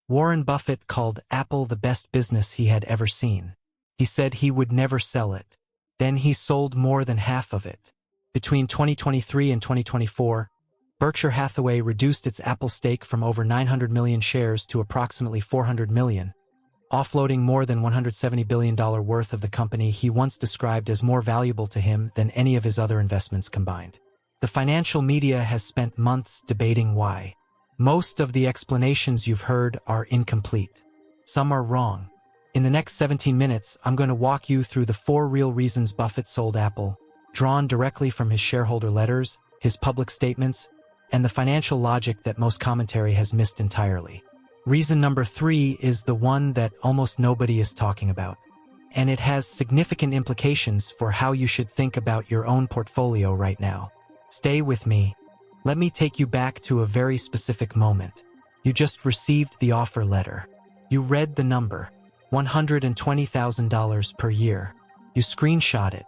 Warren Buffett called Apple the best business he had ever seen. He said he would never sell it. Then he sold more than half of it. Between 2023 and 2024, Berkshire Hathaway reduced its Apple stake from over 900 million shares to approximately 400 million, offloading more than $170 billion worth of the company he once described as more valuable to him than any of his other investments combined. The financial media has spent months debating why. Most of the explanations you've heard are incomplete. Some are wrong. In the next 17 minutes, I'm going to walk you through the 4 real reasons Buffett sold Apple, drawn directly from his shareholder letters, his public statements, and the financial logic that most commentary has missed entirely. Reason number 3 is the one that almost nobody is talking about, and it has significant implications for how you should think about your own portfolio right now. Stay with me. Let me take you back to a very specific moment. You just received the offer letter. You read the number, $120,000 per year. You screenshot it.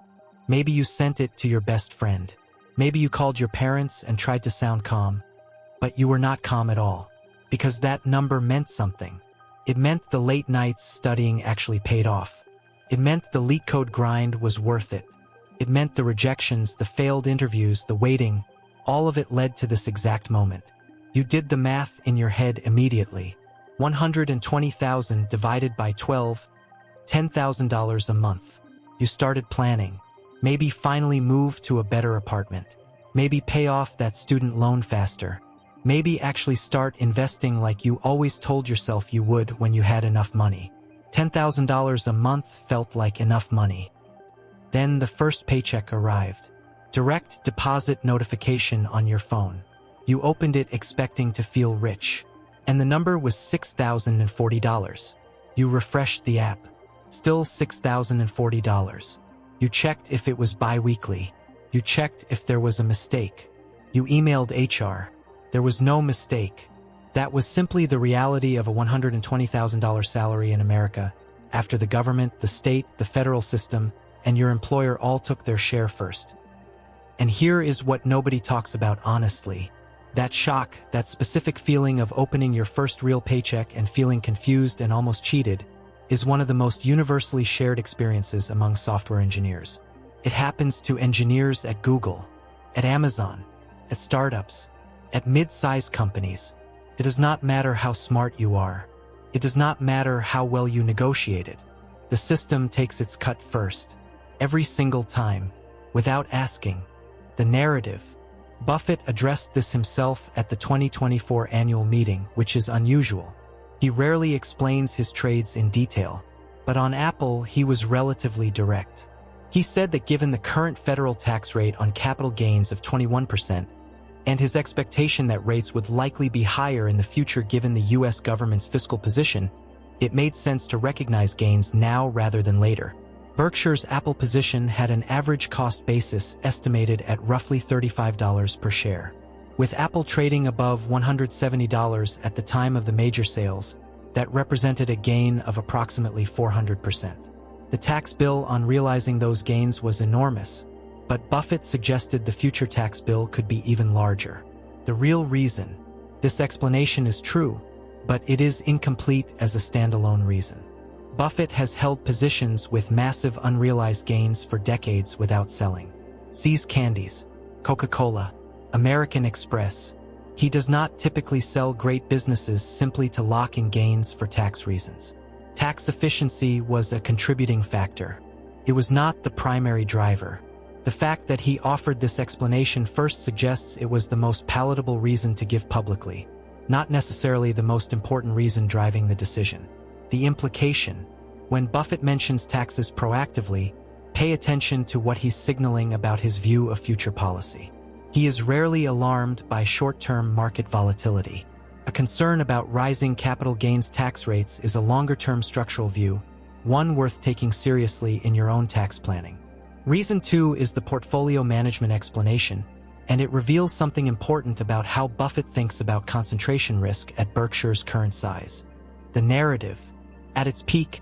Maybe you sent it to your best friend. Maybe you called your parents and tried to sound calm. But you were not calm at all, because that number meant something. It meant the late nights studying actually paid off. It meant the leak code grind was worth it. It meant the rejections, the failed interviews, the waiting, all of it led to this exact moment. You did the math in your head immediately. 120,000 divided by 12, $10,000 a month. You started planning. Maybe finally move to a better apartment. Maybe pay off that student loan faster. Maybe actually start investing like you always told yourself you would when you had enough money. $10,000 a month felt like enough money. Then the first paycheck arrived. Direct deposit notification on your phone. You opened it expecting to feel rich. And the number was $6,040. You refreshed the app. Still $6,040. You checked if it was bi-weekly. You checked if there was a mistake. You emailed HR. There was no mistake. That was simply the reality of a $120,000 salary in America, after the government, the state, the federal system, and your employer all took their share first. And here is what nobody talks about honestly. That shock, that specific feeling of opening your first real paycheck and feeling confused and almost cheated, is one of the most universally shared experiences among software engineers. It happens to engineers at Google, at Amazon, at startups, at mid-sized companies. It does not matter how smart you are. It does not matter how well you negotiated. The system takes its cut first, every single time, without asking. The narrative. Buffett addressed this himself at the 2024 annual meeting, which is unusual. He rarely explains his trades in detail, but on Apple he was relatively direct. He said that given the current federal tax rate on capital gains of 21%, and his expectation that rates would likely be higher in the future given the US government's fiscal position, it made sense to recognize gains now rather than later. Berkshire's Apple position had an average cost basis estimated at roughly $35 per share. With Apple trading above $170 at the time of the major sales, that represented a gain of approximately 400%. The tax bill on realizing those gains was enormous, but Buffett suggested the future tax bill could be even larger. The real reason. This explanation is true, but it is incomplete as a standalone reason. Buffett has held positions with massive unrealized gains for decades without selling. See's Candies, Coca-Cola, American Express. He does not typically sell great businesses simply to lock in gains for tax reasons. Tax efficiency was a contributing factor. It was not the primary driver. The fact that he offered this explanation first suggests it was the most palatable reason to give publicly, not necessarily the most important reason driving the decision. The implication. When Buffett mentions taxes proactively, pay attention to what he's signaling about his view of future policy. He is rarely alarmed by short-term market volatility. A concern about rising capital gains tax rates is a longer-term structural view, one worth taking seriously in your own tax planning. Reason 2 is the portfolio management explanation, and it reveals something important about how Buffett thinks about concentration risk at Berkshire's current size. The narrative. At its peak,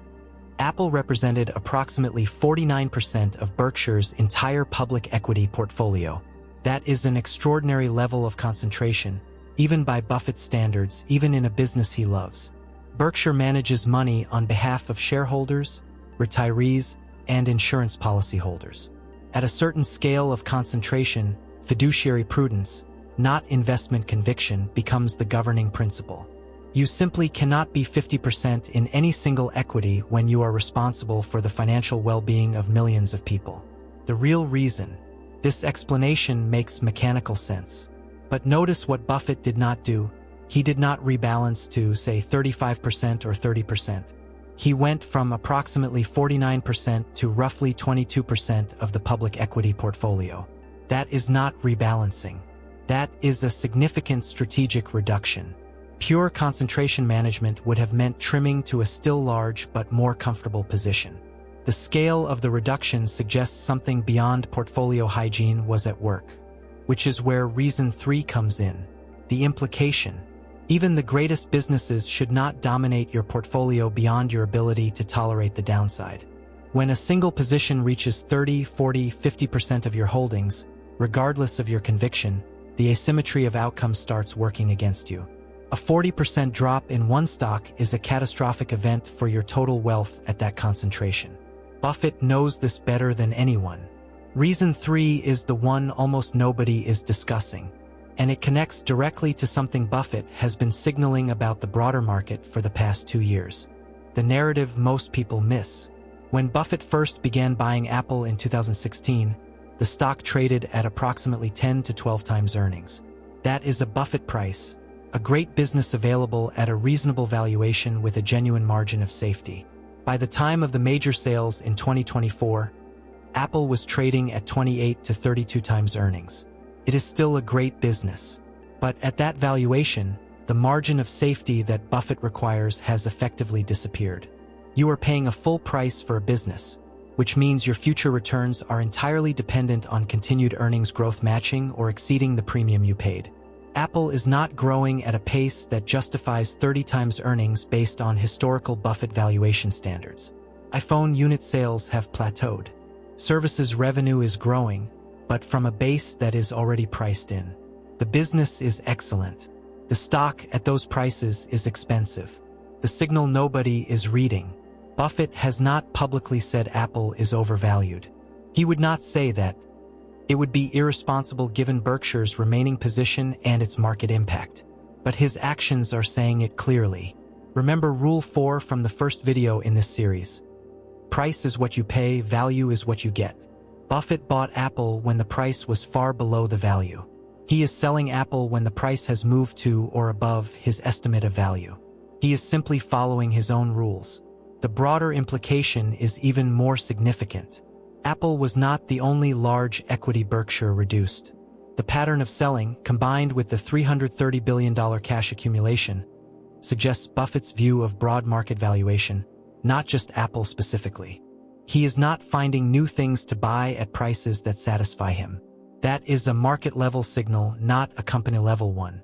Apple represented approximately 49% of Berkshire's entire public equity portfolio. That is an extraordinary level of concentration, even by Buffett's standards, even in a business he loves. Berkshire manages money on behalf of shareholders, retirees, and insurance policyholders. At a certain scale of concentration, fiduciary prudence, not investment conviction, becomes the governing principle. You simply cannot be 50% in any single equity when you are responsible for the financial well-being of millions of people. The real reason. This explanation makes mechanical sense. But notice what Buffett did not do. He did not rebalance to, say, 35% or 30%. He went from approximately 49% to roughly 22% of the public equity portfolio. That is not rebalancing. That is a significant strategic reduction. Pure concentration management would have meant trimming to a still large but more comfortable position. The scale of the reduction suggests something beyond portfolio hygiene was at work, which is where reason 3 comes in. The implication. Even the greatest businesses should not dominate your portfolio beyond your ability to tolerate the downside. When a single position reaches 30, 40, 50% of your holdings, regardless of your conviction, the asymmetry of outcomes starts working against you. A 40% drop in one stock is a catastrophic event for your total wealth at that concentration. Buffett knows this better than anyone. Reason 3 is the one almost nobody is discussing, and it connects directly to something Buffett has been signaling about the broader market for the past 2 years. The narrative most people miss. When Buffett first began buying Apple in 2016, the stock traded at approximately 10 to 12 times earnings. That is a Buffett price, a great business available at a reasonable valuation with a genuine margin of safety. By the time of the major sales in 2024, Apple was trading at 28 to 32 times earnings. It is still a great business. But at that valuation, the margin of safety that Buffett requires has effectively disappeared. You are paying a full price for a business, which means your future returns are entirely dependent on continued earnings growth matching or exceeding the premium you paid. Apple is not growing at a pace that justifies 30 times earnings based on historical Buffett valuation standards. iPhone unit sales have plateaued. Services revenue is growing, but from a base that is already priced in. The business is excellent. The stock at those prices is expensive. The signal nobody is reading. Buffett has not publicly said Apple is overvalued. He would not say that. It would be irresponsible given Berkshire's remaining position and its market impact. But his actions are saying it clearly. Remember Rule 4 from the first video in this series. Price is what you pay, value is what you get. Buffett bought Apple when the price was far below the value. He is selling Apple when the price has moved to or above his estimate of value. He is simply following his own rules. The broader implication is even more significant. Apple was not the only large equity Berkshire reduced. The pattern of selling, combined with the $330 billion cash accumulation, suggests Buffett's view of broad market valuation, not just Apple specifically. He is not finding new things to buy at prices that satisfy him. That is a market-level signal, not a company-level one.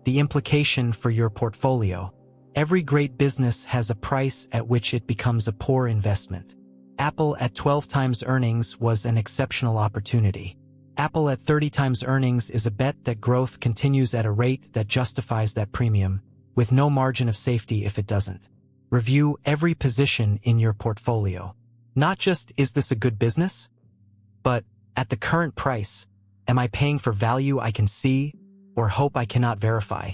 The implication for your portfolio. Every great business has a price at which it becomes a poor investment. Apple at 12 times earnings was an exceptional opportunity. Apple at 30 times earnings is a bet that growth continues at a rate that justifies that premium, with no margin of safety if it doesn't. Review every position in your portfolio. Not just, is this a good business? But, at the current price, am I paying for value I can see or hope I cannot verify?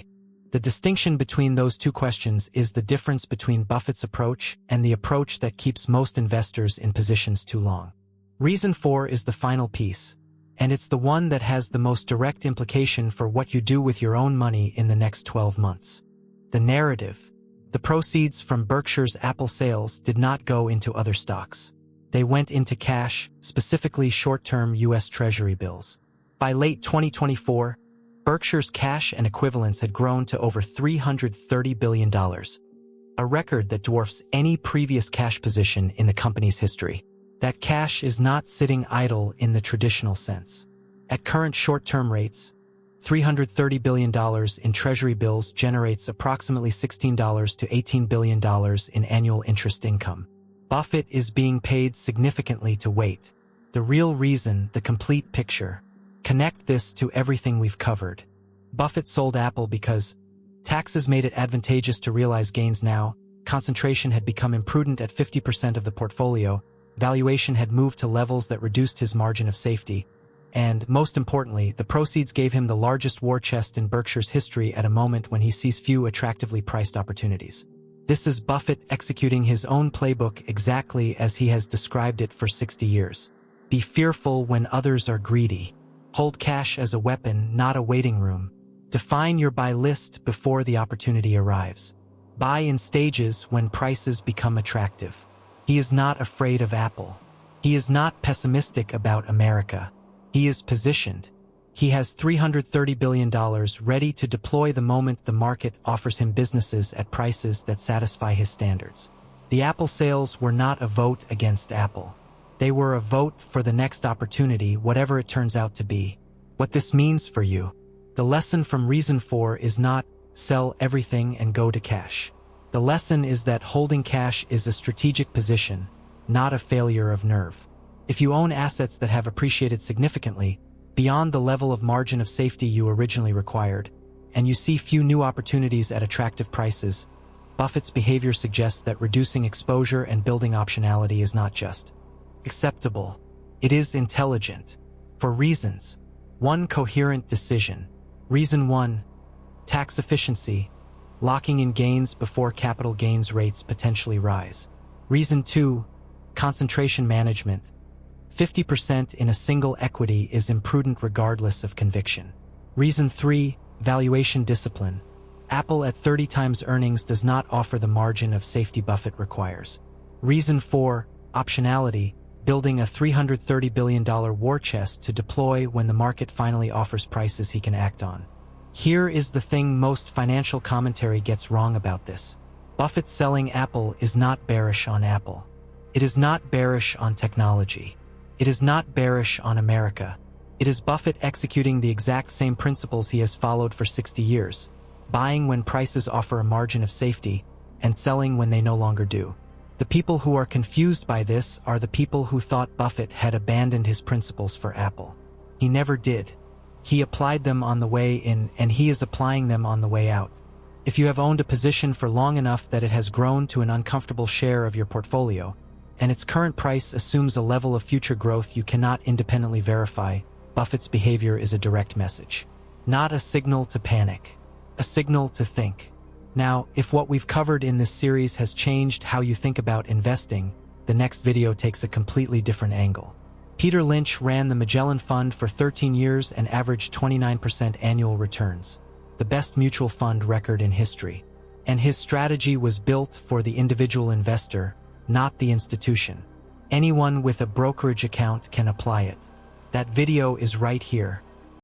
The distinction between those two questions is the difference between Buffett's approach and the approach that keeps most investors in positions too long. Reason 4 is the final piece, and it's the one that has the most direct implication for what you do with your own money in the next 12 months. The narrative. The proceeds from Berkshire's Apple sales did not go into other stocks. They went into cash, specifically short-term U.S. Treasury bills. By late 2024, Berkshire's cash and equivalents had grown to over $330 billion, a record that dwarfs any previous cash position in the company's history. That cash is not sitting idle in the traditional sense. At current short-term rates, $330 billion in Treasury bills generates approximately $16 to $18 billion in annual interest income. Buffett is being paid significantly to wait. The real reason, the complete picture. Connect this to everything we've covered. Buffett sold Apple because taxes made it advantageous to realize gains now, concentration had become imprudent at 50% of the portfolio, valuation had moved to levels that reduced his margin of safety, and, most importantly, the proceeds gave him the largest war chest in Berkshire's history at a moment when he sees few attractively priced opportunities. This is Buffett executing his own playbook exactly as he has described it for 60 years. Be fearful when others are greedy. Hold cash as a weapon, not a waiting room. Define your buy list before the opportunity arrives. Buy in stages when prices become attractive. He is not afraid of Apple. He is not pessimistic about America. He is positioned. He has $330 billion ready to deploy the moment the market offers him businesses at prices that satisfy his standards. The Apple sales were not a vote against Apple. They were a vote for the next opportunity, whatever it turns out to be. What this means for you. The lesson from Reason 4 is not sell everything and go to cash. The lesson is that holding cash is a strategic position, not a failure of nerve. If you own assets that have appreciated significantly, beyond the level of margin of safety you originally required, and you see few new opportunities at attractive prices, Buffett's behavior suggests that reducing exposure and building optionality is not just acceptable. It is intelligent. For reasons. 1. Coherent decision. Reason 1. Tax efficiency. Locking in gains before capital gains rates potentially rise. Reason 2. Concentration management. 50% in a single equity is imprudent regardless of conviction. Reason 3. Valuation discipline. Apple at 30 times earnings does not offer the margin of safety Buffett requires. Reason 4. Optionality. Building a $330 billion war chest to deploy when the market finally offers prices he can act on. Here is the thing most financial commentary gets wrong about this. Buffett selling Apple is not bearish on Apple. It is not bearish on technology. It is not bearish on America. It is Buffett executing the exact same principles he has followed for 60 years, buying when prices offer a margin of safety, and selling when they no longer do. The people who are confused by this are the people who thought Buffett had abandoned his principles for Apple. He never did. He applied them on the way in, and he is applying them on the way out. If you have owned a position for long enough that it has grown to an uncomfortable share of your portfolio, and its current price assumes a level of future growth you cannot independently verify, Buffett's behavior is a direct message. Not a signal to panic. A signal to think. Now, if what we've covered in this series has changed how you think about investing, the next video takes a completely different angle. Peter Lynch ran the Magellan Fund for 13 years and averaged 29% annual returns, the best mutual fund record in history. And his strategy was built for the individual investor, not the institution. Anyone with a brokerage account can apply it. That video is right here.